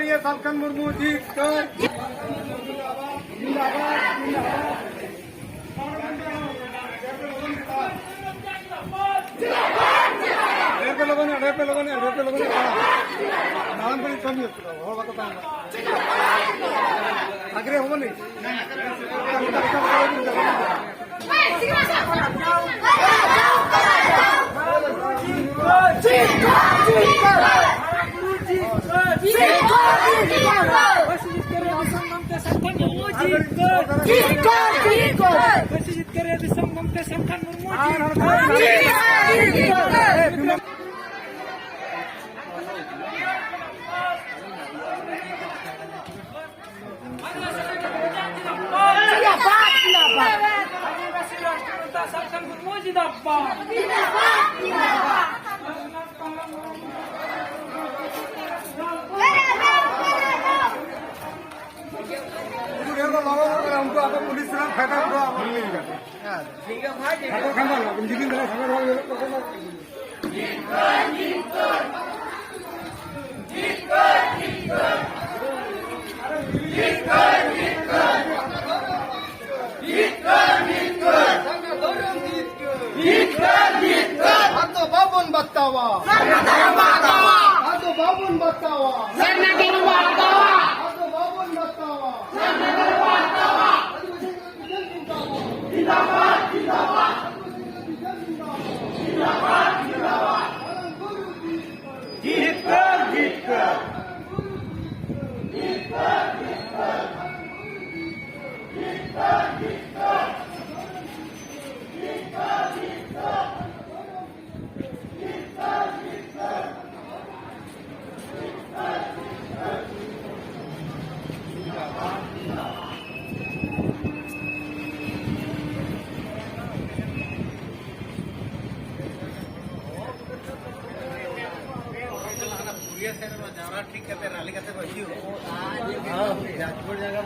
आर्य सालखन मुर्मू जीत कर आग्रे हो नहीं हमको आपको पुलिस से फायदा हुआ ठीक है भाई खाना जिगिन तरह खाना तो बाबून बतावा तो बाबून बतावा तो बाबून बतावा जिंदाबाद जिंदाबाद जिंदाबाद जिंदाबाद जीत कर जीत कर जीत कर जीत कर जीत कर जीत कर जीत कर जीत कर ठीक करते रैली करते बची हो राजकोट जगह